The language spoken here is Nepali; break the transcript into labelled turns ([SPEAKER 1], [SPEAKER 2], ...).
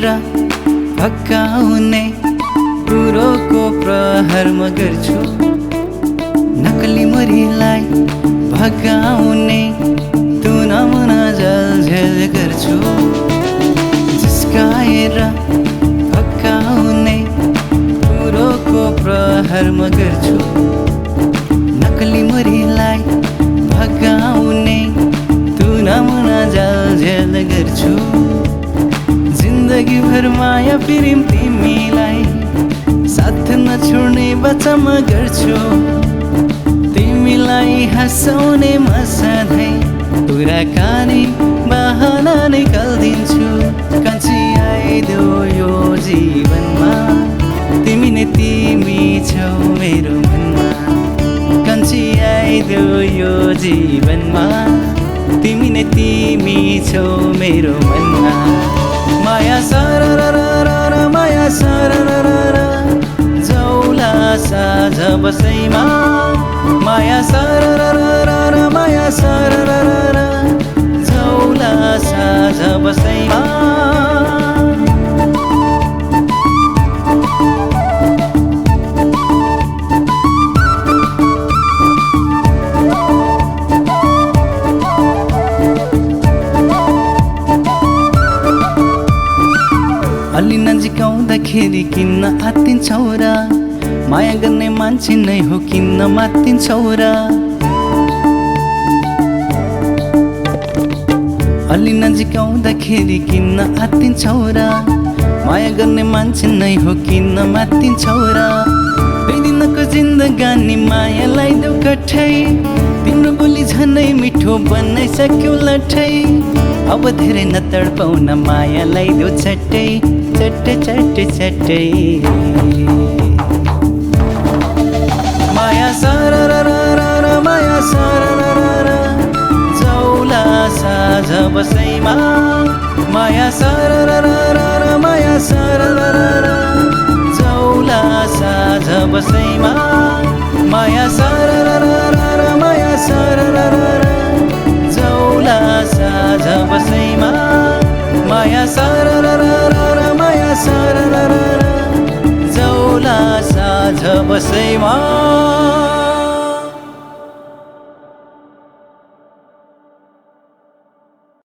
[SPEAKER 1] झस्काएर भक्काउने कुरोको प्रहार म गर्छु। नक्कली मरीलाई भगाउने तुनामुना झलझल गर्छु। झस्काएर भक्काउने कुरोको प्रहार म गर्छु। नक्कली मरीलाई भगाउने तुनामुना झलझल गर्छु। जिन्दगी भर माया प्रेम तिमीलाई साथ नछोड्ने वचन म गर्छु। तिमीलाई हँसाउने म सधैँ कुराकानी बहाना निकाल्दिन्छु। कान्छी आइदेऊ यो जीवनमा, तिमी नै तिमी छौ मेरो मनमा। कान्छी आइदेऊ यो जीवनमा, तिमी नै तिमी छौ मेरो मनमा। माया सररररर माया सरररर जाउला साझ बसैमा। माया सररररर माया सरररर जाउला साझ बसैमा। अलि नजिकाउँदाखेरि किन्न आत्तिन्छौ र, माया गर्ने मान्छे नै हो किन्न मात्तिन्छौ र। अलि नजिकाउँदाखेरि किन्न आत्तिन्छौ र, माया गर्ने मान्छे नै हो किन्न मात्तिन्छौ र। दुई दिनको जिन्दगानी मायालाई देऊ कठै, तिम्रो बोली झनै मिठो बनाइसक्यो लठै। अब धेरै न तडपाउन मायालाई देऊ चट्टै चट्टै चट्टै चट्टै। माया सररररर माया सरररर जाउला साझ बसैमा। माया सररररर माया सरररर जाउला साझ बसैमा। माया सररररर माया सरररर